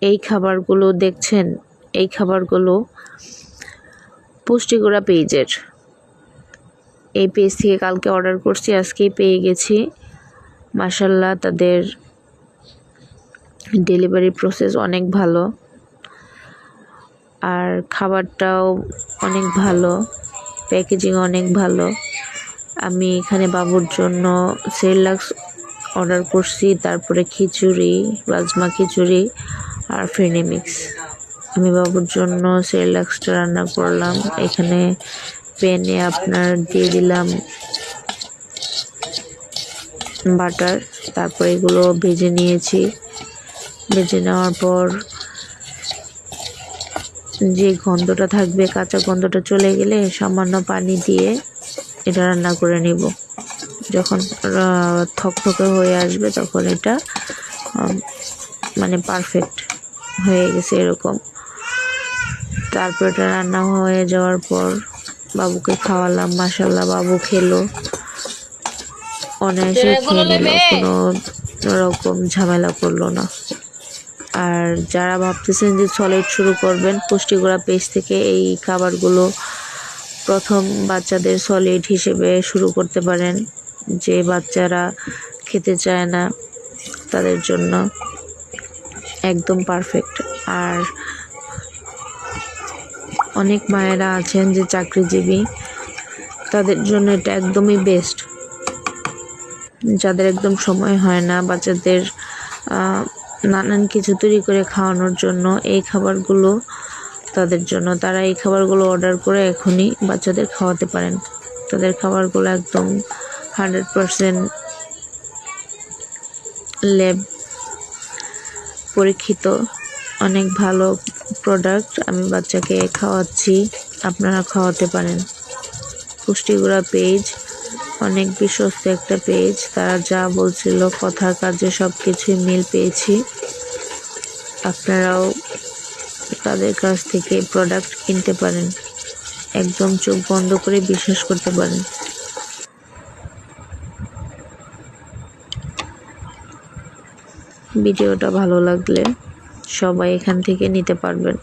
এই খাবারগুলো দেখছেন, এই খাবারগুলো পুষ্টিগুড়া পেজের। এই পেজ থেকে কালকে অর্ডার করছি, আজকেই পেয়ে গেছি। মাশাআল্লাহ, তাদের ডেলিভারি প্রসেস অনেক ভালো, আর খাবারটাও অনেক ভালো, প্যাকেজিং অনেক ভালো। আমি এখানে বাবুর জন্য সেরেলাক্স অর্ডার করছি, তারপরে খিচুড়ি, রাজমা খিচুড়ি আর ফেনি মিক্স। আমি বাবুর জন্য সেরেলাক্সটা রান্না করলাম। এখানে প্যানে আপনার দিয়ে দিলাম বাটার, তারপর এগুলো ভেজে নিয়েছি। ভেজে নেওয়ার পর যে গন্ধটা থাকবে, কাঁচা গন্ধটা চলে গেলে সামান্য পানি দিয়ে এটা রান্না করে নিব। যখন থকথকে হয়ে আসবে তখন এটা মানে পারফেক্ট হয়ে গেছে এরকম। তারপর এটা রান্না হয়ে যাওয়ার পর বাবুকে খাওয়ালাম। মাশাআল্লাহ, বাবু খেলো, অনায়াসে খেয়ে নিল, কোনো রকম ঝামেলা করলো না। আর যারা ভাবতেছেন যে সলিড শুরু করবেন, পুষ্টিগুড়া পেজ থেকে এই খাবারগুলো প্রথম বাচ্চাদের সলিড হিসেবে শুরু করতে পারেন। যে বাচ্চারা খেতে চায় না তাদের জন্য একদম পারফেক্ট। আর অনেক মায়েরা আছেন যে চাকরিজীবী, তাদের জন্য এটা একদমই বেস্ট। যাদের একদম সময় হয় না বাচ্চাদের নানান কিছু তৈরি করে খাওয়ানোর জন্য, এই খাবারগুলো তাদের জন্য। তারা এই খাবারগুলো অর্ডার করে এখনই বাচ্চাদের খাওয়াতে পারেন। তাদের খাবারগুলো একদম 100% ল্যাব পরীক্ষিত, অনেক ভালো প্রোডাক্ট। আমি বাচ্চাকে খাওয়াচ্ছি, আপনারা খাওয়াতে পারেন। পুষ্টিগুড়া পেজ অনেক বিশ্বস্ত একটা পেজ। তারা যা বলছিল কথা কাজে সব কিছুই মিল পেয়েছি। আপনারাও তাদের কাছ থেকে প্রোডাক্ট কিনতে পারেন, একদম চোখ বন্ধ করে বিশ্বাস করতে পারেন। ভিডিওটা ভালো লাগলে সবাই এখান থেকে নিতে পারবেন।